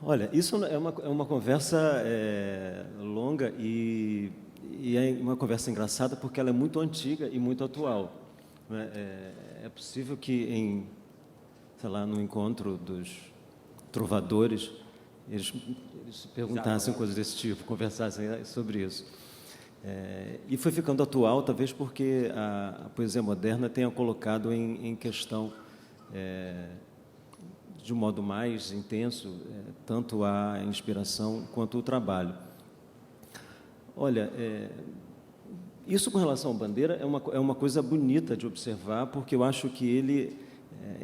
Olha, isso é uma conversa longa e é uma conversa engraçada porque ela é muito antiga e muito atual, né? É possível que sei lá, no encontro dos trovadores, eles se perguntassem coisas desse tipo, conversassem sobre isso. E foi ficando atual, talvez porque a poesia moderna tenha colocado em questão, de um modo mais intenso, tanto a inspiração quanto o trabalho. Olha, isso com relação ao Bandeira é uma coisa bonita de observar, porque eu acho que ele,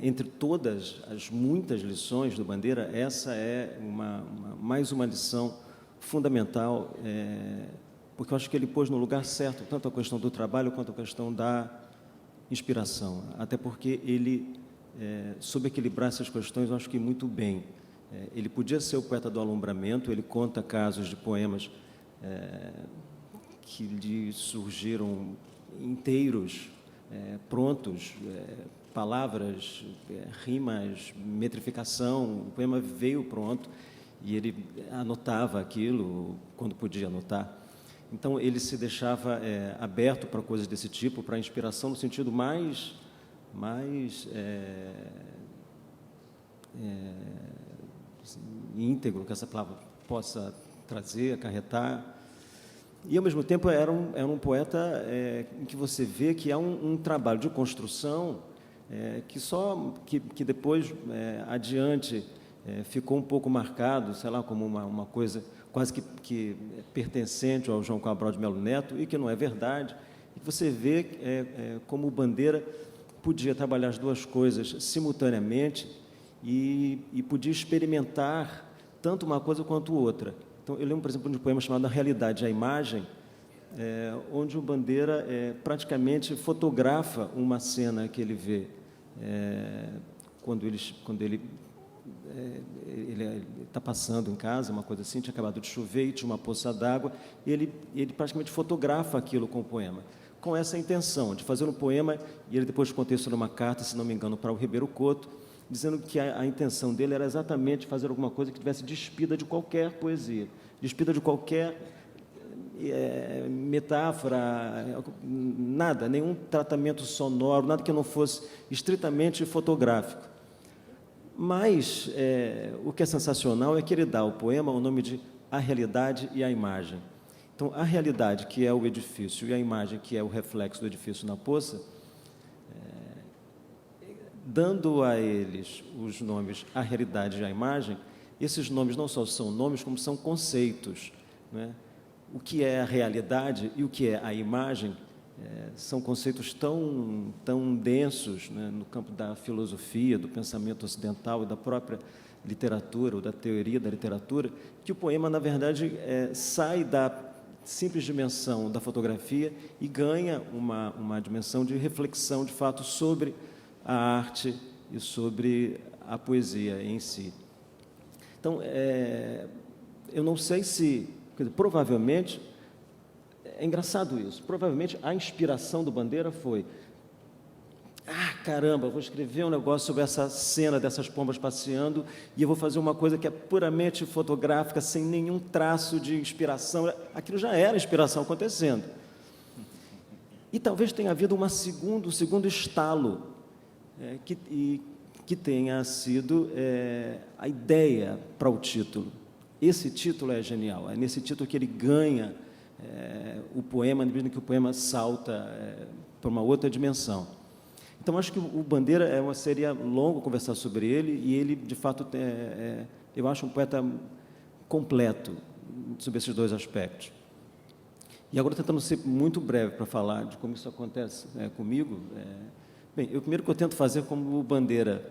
entre todas as muitas lições do Bandeira, essa é mais uma lição fundamental, porque eu acho que ele pôs no lugar certo tanto a questão do trabalho quanto a questão da inspiração, até porque ele soube equilibrar essas questões, eu acho que muito bem. Ele podia ser o poeta do alumbramento, ele conta casos de poemas que lhe surgiram inteiros, prontos, palavras, rimas, metrificação, o poema veio pronto e ele anotava aquilo quando podia anotar. Então, ele se deixava aberto para coisas desse tipo, para a inspiração no sentido mais íntegro que essa palavra possa trazer, acarretar. E, ao mesmo tempo, era um poeta em que você vê que há um trabalho de construção que depois, adiante, ficou um pouco marcado, sei lá, como uma coisa quase que pertencente ao João Cabral de Melo Neto, e que não é verdade. E você vê como o Bandeira podia trabalhar as duas coisas simultaneamente e podia experimentar tanto uma coisa quanto outra. Então, eu lembro, por exemplo, de um poema chamado A Realidade e a Imagem, onde o Bandeira praticamente fotografa uma cena que ele vê quando ele está passando em casa, uma coisa assim, tinha acabado de chover e tinha uma poça d'água, e ele praticamente fotografa aquilo com o poema, com essa intenção de fazer um poema, e ele depois contextualizou numa carta, se não me engano, para o Ribeiro Couto, dizendo que a intenção dele era exatamente fazer alguma coisa que tivesse despida de qualquer poesia, despida de qualquer metáfora, nada, nenhum tratamento sonoro, nada que não fosse estritamente fotográfico. Mas o que é sensacional é que ele dá ao poema o nome de A Realidade e a Imagem. Então, a realidade, que é o edifício, e a imagem, que é o reflexo do edifício na poça, dando a eles os nomes A Realidade e a Imagem, esses nomes não só são nomes, como são conceitos, né? O que é a realidade e o que é a imagem são conceitos tão densos, né, no campo da filosofia, do pensamento ocidental e da própria literatura, ou da teoria da literatura, que o poema, na verdade, sai da simples dimensão da fotografia e ganha uma dimensão de reflexão, de fato, sobre a arte e sobre a poesia em si. Então, eu não sei se, quer dizer, provavelmente, é engraçado isso, provavelmente a inspiração do Bandeira foi: caramba, vou escrever um negócio sobre essa cena dessas pombas passeando e eu vou fazer uma coisa que é puramente fotográfica, sem nenhum traço de inspiração. Aquilo já era inspiração acontecendo. E talvez tenha havido um segundo estalo, que tenha sido a ideia para o título. Esse título é genial, é nesse título que ele ganha o poema, na medida que o poema salta para uma outra dimensão. Então, acho que o Bandeira seria longo conversar sobre ele, e ele, de fato, eu acho um poeta completo sobre esses dois aspectos. E agora, tentando ser muito breve para falar de como isso acontece comigo, bem, eu primeiro que eu tento fazer como o Bandeira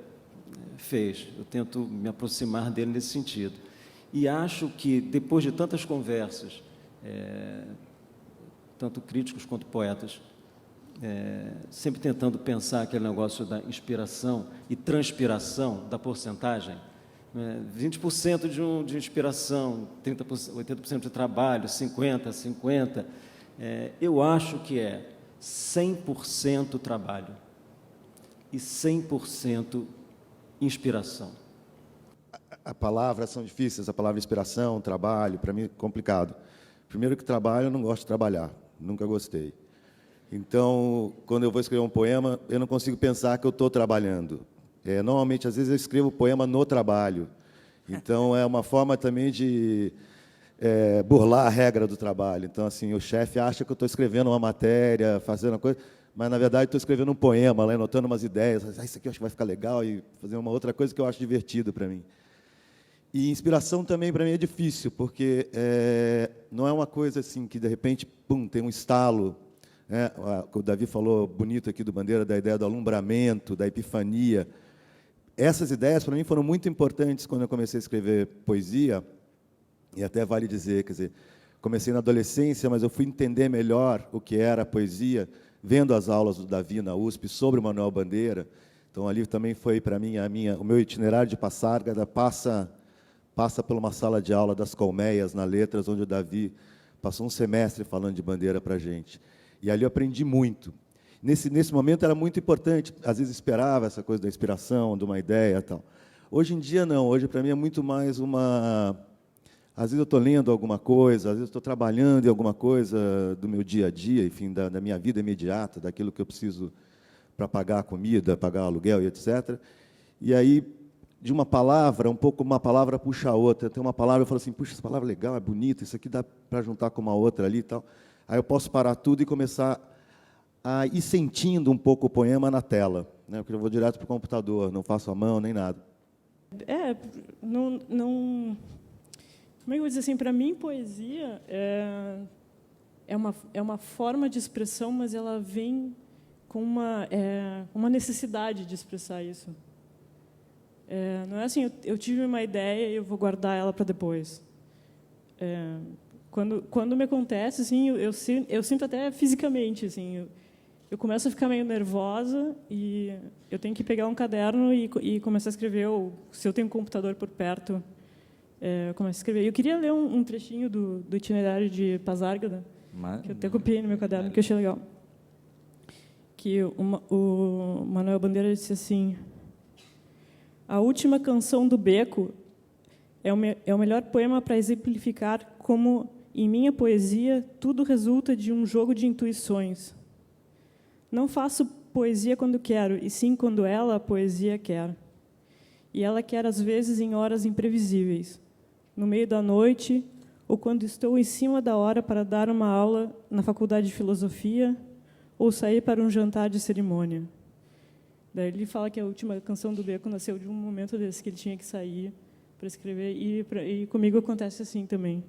fez, eu tento me aproximar dele nesse sentido. E acho que, depois de tantas conversas, tanto críticos quanto poetas, sempre tentando pensar aquele negócio da inspiração e transpiração, da porcentagem, 20% de inspiração, 30%, 80% de trabalho, 50%. Eu acho que é 100% trabalho e 100% inspiração. A palavras são difíceis, a palavra inspiração, trabalho, para mim é complicado. Primeiro que trabalho, eu não gosto de trabalhar, nunca gostei. Então, quando eu vou escrever um poema, eu não consigo pensar que eu estou trabalhando. Normalmente, às vezes, eu escrevo poema no trabalho. Então, é uma forma também de burlar a regra do trabalho. Então, assim, o chefe acha que eu estou escrevendo uma matéria, fazendo uma coisa, mas, na verdade, estou escrevendo um poema, lá, anotando umas ideias. Isso aqui eu acho que vai ficar legal, e fazer uma outra coisa que eu acho divertido para mim. E inspiração também, para mim, é difícil, porque não é uma coisa assim que, de repente, pum, tem um estalo. O Davi falou bonito aqui do Bandeira, da ideia do alumbramento, da epifania. Essas ideias, para mim, foram muito importantes quando eu comecei a escrever poesia, e até vale dizer, quer dizer, comecei na adolescência, mas eu fui entender melhor o que era a poesia, vendo as aulas do Davi na USP sobre o Manuel Bandeira. Então, ali também foi, para mim, o meu itinerário de Passárgada passa por uma sala de aula das Colmeias, na Letras, onde o Davi passou um semestre falando de Bandeira para a gente. E ali eu aprendi muito. Nesse momento era muito importante, às vezes esperava essa coisa da inspiração, de uma ideia e tal. Hoje em dia, não. Hoje, para mim, é muito mais uma... Às vezes eu estou lendo alguma coisa, às vezes estou trabalhando em alguma coisa do meu dia a dia, enfim, da minha vida imediata, daquilo que eu preciso para pagar a comida, pagar o aluguel e etc. E aí, de uma palavra, um pouco uma palavra puxa a outra. Tem uma palavra, eu falo assim, puxa, essa palavra é legal, é bonita, isso aqui dá para juntar com uma outra ali e tal. Aí eu posso parar tudo e começar a ir sentindo um pouco o poema na tela, né? Porque eu vou direto para o computador, não faço a mão nem nada. Não, como é que eu vou dizer assim? Para mim, poesia é uma forma de expressão, mas ela vem com uma necessidade de expressar isso. Não é assim, eu tive uma ideia e eu vou guardar ela para depois. Quando me acontece, assim, eu sinto até fisicamente, assim, eu começo a ficar meio nervosa e eu tenho que pegar um caderno e começar a escrever, ou se eu tenho um computador por perto, eu começo a escrever. Eu queria ler um trechinho do itinerário de Passárgada, que eu até copiei no meu caderno, que eu achei legal. Que o Manuel Bandeira disse assim: a última canção do Beco é o melhor poema para exemplificar como, em minha poesia, tudo resulta de um jogo de intuições. Não faço poesia quando quero, e sim quando ela, a poesia, quer. E ela quer, às vezes, em horas imprevisíveis, no meio da noite, ou quando estou em cima da hora para dar uma aula na Faculdade de Filosofia, ou sair para um jantar de cerimônia. Daí ele fala que a última canção do Beco nasceu de um momento desse, que ele tinha que sair para escrever, e comigo acontece assim também.